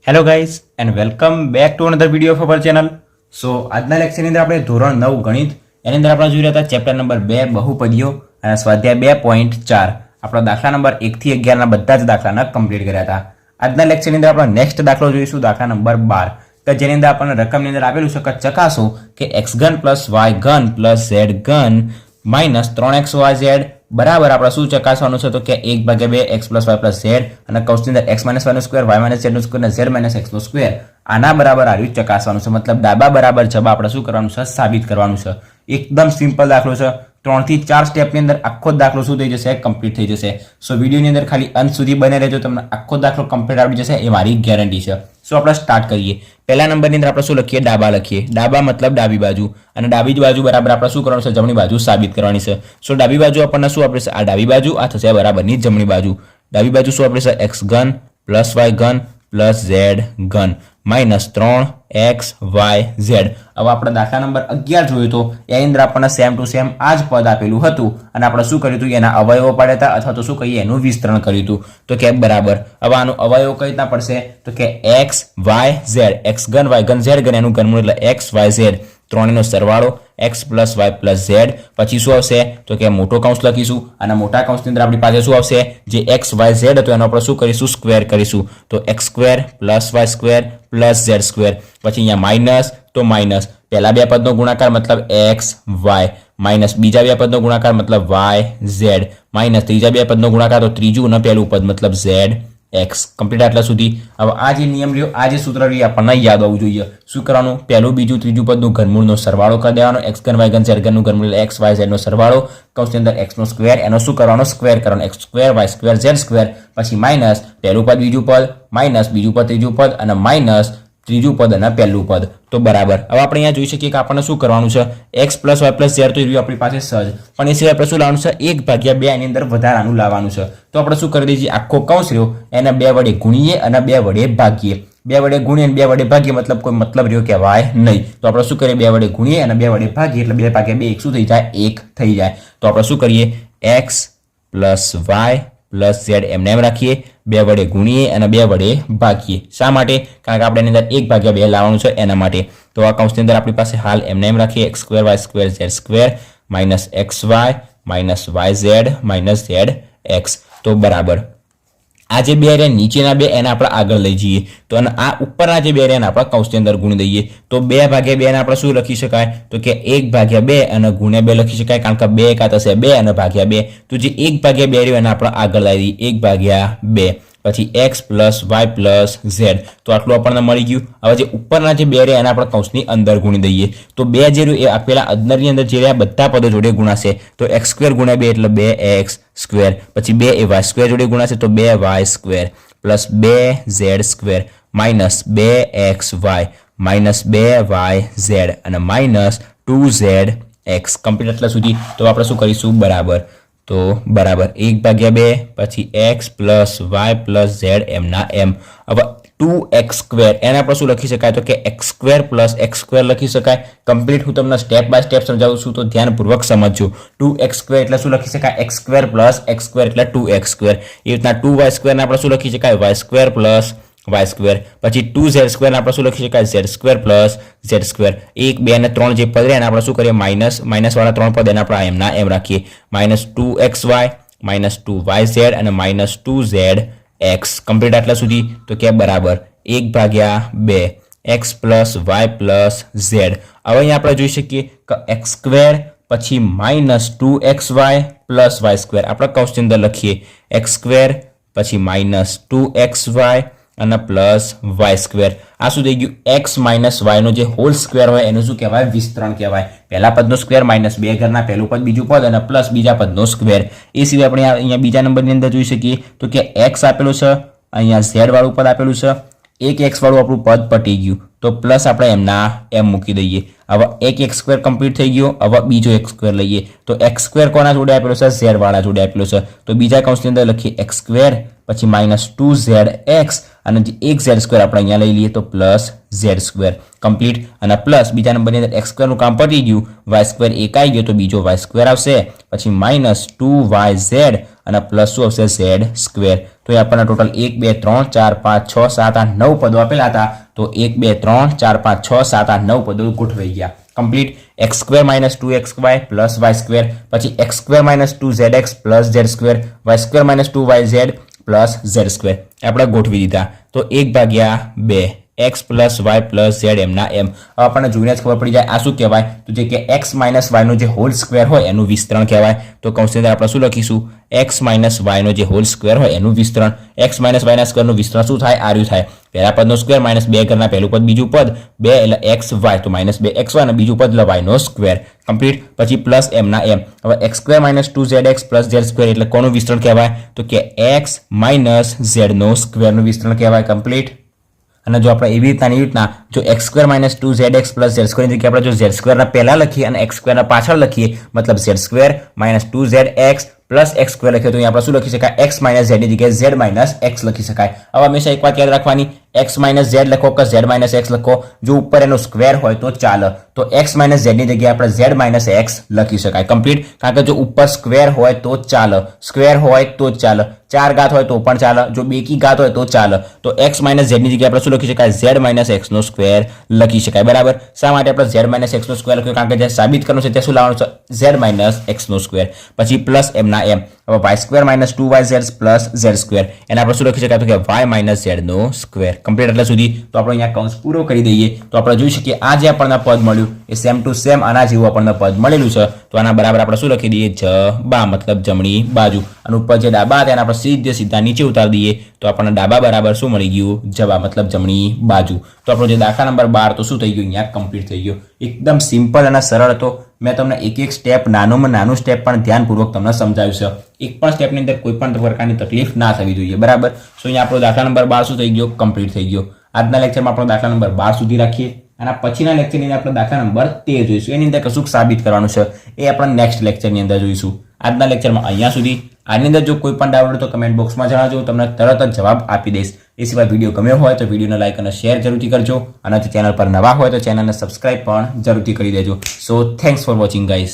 Hello guys and welcome back to another video of our channel. So આજના લેક્ચરની અંદર આપણે ધોરણ 9 ગણિત એની અંદર આપણે જોઈ રહ્યા હતા ચેપ્ટર નંબર 2 બહુપદીઓ અને સ્વાધ્યાય 2.4 આપણા દાખલા નંબર 1 થી 11 ના બધા જ દાખલાના કમ્પ્લીટ કર્યા હતા. આજના લેક્ચરની અંદર આપણે નેક્સ્ટ દાખલો જોઈશું, દાખલા નંબર 12, કે જેની અંદર આપણને રકમની અંદર આપેલું છે કે ચકાસો કે x ઘન પ્લસ y ઘન પ્લસ z ઘન માઇનસ 3xyz બરાબર આપણે શું ચકાસવાનું છે તો કે 1/2 x plus y plus z અને કૌંસની અંદર x માઇનસ y નો સ્ક્વેર y માઇનસ z નો સ્ક્વેર અને z માઇનસ x નો સ્ક્વેર આના બરાબર આ રીતે ચકાસવાનું છે. મતલબ ડાબા બરાબર જવાબ આપણે શું કરવાનું છે, સાબિત કરવાનું છે. એકદમ સિમ્પલ દાખલો છે. 3 થી 4 સ્ટેપની અંદર આખો દાખલો શું થઈ જશે, કમ્પ્લીટ થઈ જશે. સો વિડીયોની અંદર ખાલી અંત સુધી બને રહેજો, તમને આખો દાખલો કમ્પ્લીટ આવડી જશે એ મારી ગેરંટી છે. સો આપણે સ્ટાર્ટ કરીએ. પહેલા નંબરની અંદર આપણે શું લખીએ, ડાબા લખીએ. ડાબા મતલબ ડાબી બાજુ, અને ડાબી બાજુ બરાબર આપણે શું કરવાનું છે, જમણી બાજુ સાબિત કરવાની છે. સો ડાબી બાજુ આપણને શું આપે છે, આ ડાબી બાજુ, આ થશે બરાબરની જમણી બાજુ. ડાબી બાજુ શું આપે છે, x ઘન પ્લસ y ઘન પ્લસ z ઘન માઇનસ 3xyz. હવે આપણે દાખલા નંબર 11 જોયું તો એની અંદર આપણને સેમ ટુ સેમ આ જ પદ આપેલું હતું અને આપણે શું કર્યું હતું, એના અવયવો પાડ્યા હતા અથવા તો શું કહીએ એનું વિસ્તરણ કર્યું હતું. તો કે બરાબર હવે આનું અવયવ કઈ રીતના પડશે તો કે x y z, x ઘન y ઘન z ઘન એનું ઘનમૂળ એટલે x y z ત્રણેયનો સરવાળો x plus y plus z. પછી શું આવશે તો કે મોટો કૌંસ લખીશું અને મોટા કૌંસની અંદર આપણી પાસે શું આવશે, જે x y z હતો એનો આપણે શું કરીશું, સ્ક્વેર કરીશું. તો x square plus y square plus z square. પછી અહીંયા માઇનસ તો માઇનસ પહેલા બે પદનો ગુણાકાર મતલબ x y માઇનસ બીજા બે પદનો ગુણાકાર મતલબ y z માઇનસ ત્રીજા બે પદનો ગુણાકાર તો ત્રીજું અને પહેલું પદ મતલબ z x. કમ્પ્લીટ આટલા સુધી. હવે આ જે નિયમ રહ્યો, આ જે સૂત્ર રહ્યું આપણને યાદ આવવું જોઈએ. શું કરવાનું, પહેલું બીજું ત્રીજું પદનું ઘનમૂળનો સરવાળો કરી દેવાનો. x ઘન y ઘન z ઘનનું ઘનમૂળ x y z નો સરવાળો, કૌંસની અંદર x નો સ્ક્વેર, એનો શું કરવાનો, સ્ક્વેર કરવાનો, x square y square z square. પછી માઇનસ પહેલું પદ બીજું પદ માઇનસ બીજું પદ ત્રીજું પદ અને માઇનસ ત્રીજું પદ અને પહેલું પદ. તો બરાબર હવે આપણે અહીંયા જોઈ શકીએ કે આપણને શું કરવાનું છે, x plus y plus z તો રહ્યું આપણી પાસે સહજ, પણ એ સિવાય આપણે શું લાવવાનું છે, 1/2 એની અંદર વધારાનું લાવવાનું છે. તો આપણે શું કરી દઈએ, આખો કૌંસ રહ્યો એને 2 વડે ગુણીએ અને 2 વડે ભાગીએ. 2 વડે ગુણીએ અને 2 વડે ભાગીએ મતલબ કોઈ મતલબ રહ્યો કહેવાય નહીં. તો આપણે શું કરીએ, 2 વડે ગુણીએ અને 2 વડે ભાગીએ એટલે 2/2 શું થઈ જાય, 1 થઈ જાય. તો આપણે શું કરીએ, x plus y plus z એમને એમ રાખીએ, 2 વડે ગુણીએ અને 2 વડે ભાગીએ. શા માટે, કારણ કે આપણે એની અંદર 1/2 લાવવાનું છે એના માટે. તો આ કૌંસની અંદર આપણી પાસે હાલ એમને એમ રાખીએ, x square y square z square minus xy minus yz minus zx. તો બરાબર આ જે બે રહ્યા નીચેના બે એને આપણે આગળ લઈ જઈએ તો અને આ ઉપરના જે બે રહ્યા આપણે કૌંસની અંદર ગુણી દઈએ. તો 2/2 ને આપણે શું લખી શકાય તો કે 1/2 અને ગુણ્યા 2 લખી શકાય, કારણ કે 2 એકા થશે 2 અને ભાગ્યા 2. તો જે 1/2 રહ્યો એને આપણે આગળ લાવી દઈએ, 1/2. પછી x plus y plus z. તો આટલું આપણને મળી ગયું. હવે જે ઉપરના જે બે રહ્યા એને આપણે કૌંસની અંદર ગુણી દઈએ. તો 2 જે રહ્યું એ આપેલા અંદરની અંદર જે રહ્યા બધા પદો જોડે ગુણાશે. તો x સ્ક્વેર ગુણ્યા 2 એટલે 2x સ્ક્વેર. પછી 2 એ y સ્ક્વેર જોડે ગુણાશે તો 2y square plus 2z square minus 2xy minus 2yz અને માઇનસ 2zx. કમ્પ્લીટ એટલા સુધી. તો આપણે શું કરીશું, બરાબર. તો બરાબર 1/2 પછી x plus y plus z એમના એમ. હવે 2x સ્ક્વેર એને આપણે શું લખી શકાય તો કે x square plus x square લખી શકાય. કમ્પ્લીટ હું તમને સ્ટેપ બાય સ્ટેપ સમજાવું છું તો ધ્યાનપૂર્વક સમજજો. 2x સ્ક્વેર એટલે શું લખી શકાય, x square plus x square એટલે 2x સ્ક્વેર. એ રીતના 2y સ્ક્વેર ને આપણે શું લખી શકાય, y square plus y square. પછી 2z સ્ક્વેર આપણે શું લખી શકાય, z square plus z square. 1 2 અને 3 જે પદ રહે એને આપણે શું કરીએ, માઇનસ વાળા 3 પદ એને આપણે એમના એમ રાખીએ. માઇનસ 2xy માઇનસ 2yz અને માઇનસ 2zx. કમ્પ્લીટ આટલા સુધી. તો કે બરાબર 1/2 x plus y plus z. હવે અહીંયા આપણે જોઈ શકીએ કે x સ્ક્વેર પછી minus 2xy plus y square આપણે કૌંસની અંદર લખીએ, x સ્ક્વેર પછી માઇનસ 2xy અને પ્લસ y સ્ક્વેર. આ શું થઈ ગયું, x માઇનસ y નો જે હોલ સ્ક્વેર હોય એનું શું કહેવાય, વિસ્તરણ કહેવાય. પહેલા પદનો સ્ક્વેર માઇનસ 2 ઘરના પહેલું પદ બીજું પદ અને પ્લસ બીજા પદનો સ્ક્વેર. એ સિવાય આપણે અહીંયા બીજા નંબરની અંદર જોઈ શકીએ તો કે x આપેલું છે, અહીંયા z વાળું પદ આપેલું છે, એક x વાળું આપણું પદ પટી ગયું તો પ્લસ આપણે એમના એમ મૂકી દઈએ. હવે એક x સ્ક્વેર કમ્પ્લીટ થઈ ગયો. હવે બીજો x સ્ક્વેર લઈએ તો x સ્ક્વેર કોના જોડે આપેલો છે, z વાળા જોડે આપેલો છે. તો બીજા કૌંસની અંદર લખીએ x સ્ક્વેર પછી -2zx અને જે એક z² આપણે અહીંયા લઈ લઈએ તો +z² કમ્પ્લીટ અને પ્લસ બીજા નંબરની અંદર x² નું કામ પતી ગયું, y² એક આવી ગયો તો બીજો y² આવશે, પછી -2yz અને પ્લસ શું આવશે z². તો એ આપણને ટોટલ 1 2 3 4 5 6 7 8 9 પદો આપેલા હતા. તો 1 2 3 4 5 6 7 8 9 પદો ગોઠવાઈ ગયા complete. x² - 2xy plus y², પછી x² - 2zx plus z², y² - 2yz plus z². આપણે ગોઠવી દીધા. તો 1/2 x plus y plus z એમના એમ. હવે આપણને જોઈને જ ખબર પડી જાય આ શું કહેવાય, તો જે કે x - y નો જે હોલ સ્ક્વેર હોય એનું વિસ્તરણ કહેવાય. તો કૌંસની અંદર આપણે શું લખીશું, x - y નો જે હોલ સ્ક્વેર હોય એનું વિસ્તરણ. x - y ના સ્ક્વેરનું વિસ્તરણ શું થાય, આર્યું થાય. પહેલા પદનો સ્ક્વેર માઇનસ 2 ઘરના પહેલું પદ બીજું પદ 2 એટલે xy, તો -2xy અને બીજું પદ એટલે y નો સ્ક્વેર કમ્પ્લીટ. પછી પ્લસ એમના એમ. હવે x² - 2zx પ્લસ z² એટલે કોનું વિસ્તરણ કહેવાય, તો કે x - z નો સ્ક્વેરનું વિસ્તરણ કહેવાય કમ્પ્લીટ. અને જો આપણે એવી રીતના જો x² - 2zx પ્લસ z² ની જગ્યાએ આપણે જો z² ના પહેલા લખીએ અને x² ના પાછળ લખીએ, મતલબ z² - 2zx પ્લસ x² લખીએ તો અહીંયા આપણે શું લખી શકાય, x - z ની જગ્યાએ z - x લખી શકાય. હવે હંમેશા એક વાત યાદ રાખવાની, x - z લખો કે z - x લખો, જો ઉપર એનો સ્ક્વેર હોય તો ચાલે. તો x - z ની જગ્યાએ આપણે z - x લખી શકાય કમ્પ્લીટ. કારણ કે જો ઉપર સ્ક્વેર હોય તો ચાલે, સ્ક્વેર હોય તો ચાલે, 4 ઘાત હોય તો પણ ચાલે, જો બેકી ઘાત હોય તો ચાલે. તો x - z ની જગ્યાએ આપણે શું લખી શકાય, z - x નો સ્ક્વેર લખી શકાય બરાબર. શા માટે આપણે z - x નો સ્ક્વેર લખ્યો, કારણ કે જે સાબિત કરવાનું છે તે શું લાવવાનું છે, z - x નો સ્ક્વેર. પછી પ્લસ એમના એમ. હવે y² - 2yz પ્લસ z², એને આપણે શું લખી શકાય, તો કે y - z નો સ્ક્વેર કમ્પ્લીટ. એટલે સુધી તો આપણે અહીંયા કૌંસ પૂરો કરી દઈએ તો આપણે જોઈ શકીએ આ જે આપણને પદ મળ્યું એ સેમ ટુ સેમ આના જેવું આપણને પદ મળેલું છે. તો આના બરાબર આપણે શું લખી દઈએ, જબા મતલબ જમણી બાજુ, અને ઉપર જે ડાબા હતા એને આપણે સીધા નીચે ઉતારી દઈએ તો આપણને ડાબા બરાબર શું મળી ગયું, જબા મતલબ જમણી બાજુ. તો આપણો જે દાખલા નંબર 12 તો શું થઈ ગયું, અહીંયા કમ્પ્લીટ થઈ ગયો. એકદમ સિમ્પલ અને સરળ હતો. મેં તમને એક સ્ટેપ નાનું સ્ટેપ પણ ધ્યાનપૂર્વક તમને સમજાવ્યું છે. એક પણ સ્ટેપની અંદર કોઈ પણ પ્રકારની તકલીફ ના થવી જોઈએ બરાબર. સો અહીંયા આપણો દાખલા નંબર 12 શું થઈ ગયો, કમ્પ્લીટ થઈ ગયો. આજના લેક્ચરમાં આપણો દાખલા નંબર 12 સુધી રાખીએ અને પછીના લેક્ચરની અંદર આપણે દાખલા નંબર 13 જોઈશું. એની અંદર કશું સાબિત કરવાનું છે એ આપણે નેક્સ્ટ લેક્ચરની અંદર જોઈશું. આજના લેક્ચરમાં અહીંયા સુધી. આની અંદર જો કોઈ પણ ડાઉટ હોય તો કમેન્ટ બોક્સમાં જણાવજો, તમને તરત જ જવાબ આપી દઈશ. એ સિવાય વિડીયો ગમ્યો હોય તો વિડીયોને લાઈક અને શેર જરૂરથી કરજો, અને જો ચેનલ પર નવા હોય તો ચેનલને સબસ્ક્રાઇબ પણ જરૂરથી કરી દેજો. સો થેન્ક્સ ફોર વોચિંગ ગાઈસ.